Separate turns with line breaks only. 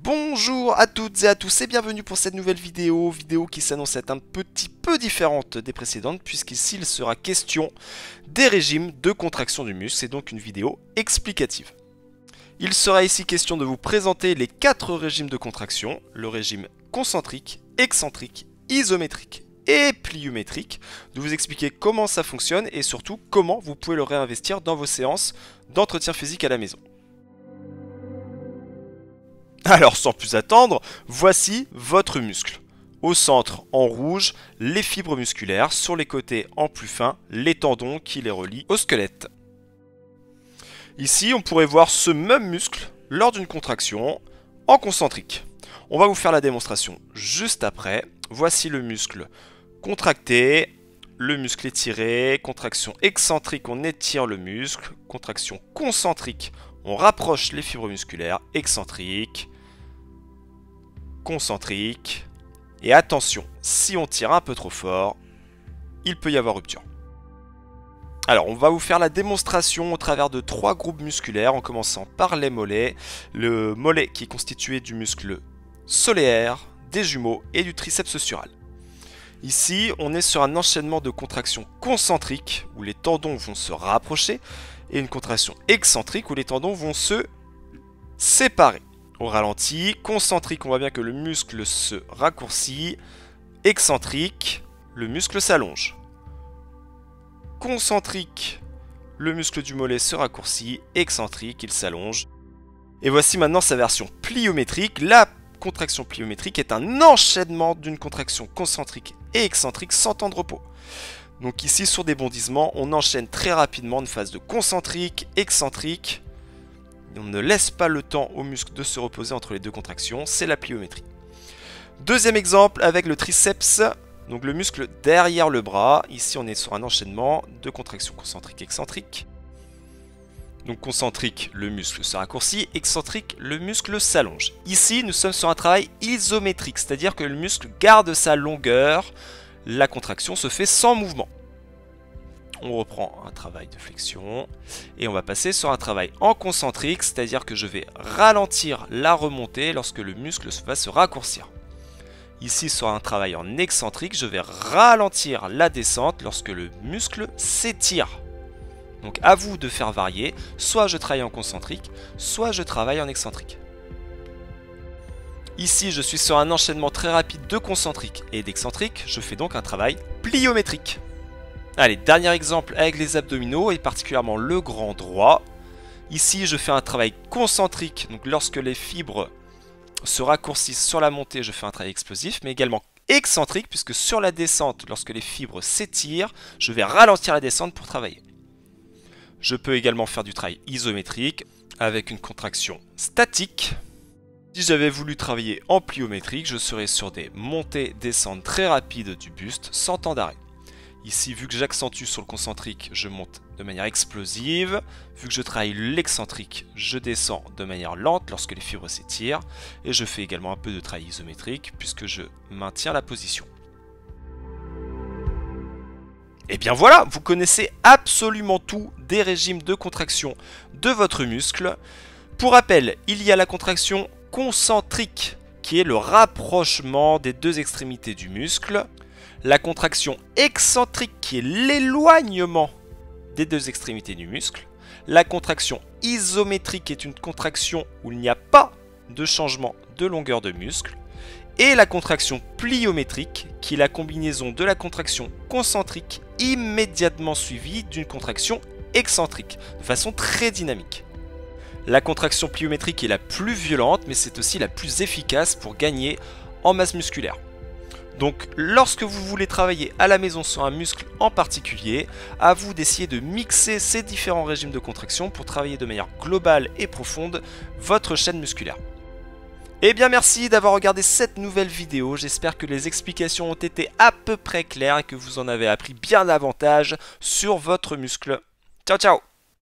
Bonjour à toutes et à tous et bienvenue pour cette nouvelle vidéo qui s'annonce être un petit peu différente des précédentes puisqu'ici il sera question des régimes de contraction du muscle, c'est donc une vidéo explicative. Il sera ici question de vous présenter les 4 régimes de contraction, le régime concentrique, excentrique, isométrique et pliométrique, de vous expliquer comment ça fonctionne et surtout comment vous pouvez le réinvestir dans vos séances d'entretien physique à la maison. Alors sans plus attendre, voici votre muscle. Au centre en rouge, les fibres musculaires, sur les côtés en plus fin, les tendons qui les relient au squelette. Ici on pourrait voir ce même muscle lors d'une contraction en concentrique. On va vous faire la démonstration juste après. Voici le muscle contracté, le muscle étiré, contraction excentrique, on étire le muscle, contraction concentrique, on rapproche les fibres musculaires, excentrique, concentrique, et attention, si on tire un peu trop fort, il peut y avoir rupture. Alors, on va vous faire la démonstration au travers de 3 groupes musculaires, en commençant par les mollets. Le mollet qui est constitué du muscle solaire, des jumeaux et du triceps sural. Ici, on est sur un enchaînement de contractions concentriques, où les tendons vont se rapprocher, et une contraction excentrique, où les tendons vont se séparer. Au ralenti, concentrique, on voit bien que le muscle se raccourcit. Excentrique, le muscle s'allonge. Concentrique, le muscle du mollet se raccourcit. Excentrique, il s'allonge. Et voici maintenant sa version pliométrique. La contraction pliométrique est un enchaînement d'une contraction concentrique et excentrique sans temps de repos. Donc ici, sur des bondissements, on enchaîne très rapidement une phase de concentrique, excentrique. On ne laisse pas le temps au muscle de se reposer entre les deux contractions, c'est la pliométrie. Deuxième exemple avec le triceps, donc le muscle derrière le bras. Ici on est sur un enchaînement de contractions concentriques excentriques. Donc concentrique, le muscle se raccourcit, excentrique, le muscle s'allonge. Ici nous sommes sur un travail isométrique, c'est-à-dire que le muscle garde sa longueur, la contraction se fait sans mouvement. On reprend un travail de flexion et on va passer sur un travail en concentrique, c'est-à-dire que je vais ralentir la remontée lorsque le muscle va se raccourcir. Ici, sur un travail en excentrique, je vais ralentir la descente lorsque le muscle s'étire. Donc à vous de faire varier, soit je travaille en concentrique, soit je travaille en excentrique. Ici, je suis sur un enchaînement très rapide de concentrique et d'excentrique, je fais donc un travail pliométrique. Allez, dernier exemple avec les abdominaux et particulièrement le grand droit. Ici, je fais un travail concentrique, donc lorsque les fibres se raccourcissent sur la montée, je fais un travail explosif, mais également excentrique, puisque sur la descente, lorsque les fibres s'étirent, je vais ralentir la descente pour travailler. Je peux également faire du travail isométrique avec une contraction statique. Si j'avais voulu travailler en pliométrique, je serais sur des montées-descentes très rapides du buste sans temps d'arrêt. Ici, vu que j'accentue sur le concentrique, je monte de manière explosive. Vu que je travaille l'excentrique, je descends de manière lente lorsque les fibres s'étirent. Et je fais également un peu de travail isométrique puisque je maintiens la position. Et bien voilà, vous connaissez absolument tout des régimes de contraction de votre muscle. Pour rappel, il y a la contraction concentrique qui est le rapprochement des deux extrémités du muscle. La contraction excentrique qui est l'éloignement des deux extrémités du muscle. La contraction isométrique est une contraction où il n'y a pas de changement de longueur de muscle. Et la contraction pliométrique qui est la combinaison de la contraction concentrique immédiatement suivie d'une contraction excentrique de façon très dynamique. La contraction pliométrique est la plus violente mais c'est aussi la plus efficace pour gagner en masse musculaire. Donc lorsque vous voulez travailler à la maison sur un muscle en particulier, à vous d'essayer de mixer ces différents régimes de contraction pour travailler de manière globale et profonde votre chaîne musculaire. Eh bien merci d'avoir regardé cette nouvelle vidéo, j'espère que les explications ont été à peu près claires et que vous en avez appris bien davantage sur votre muscle. Ciao ciao!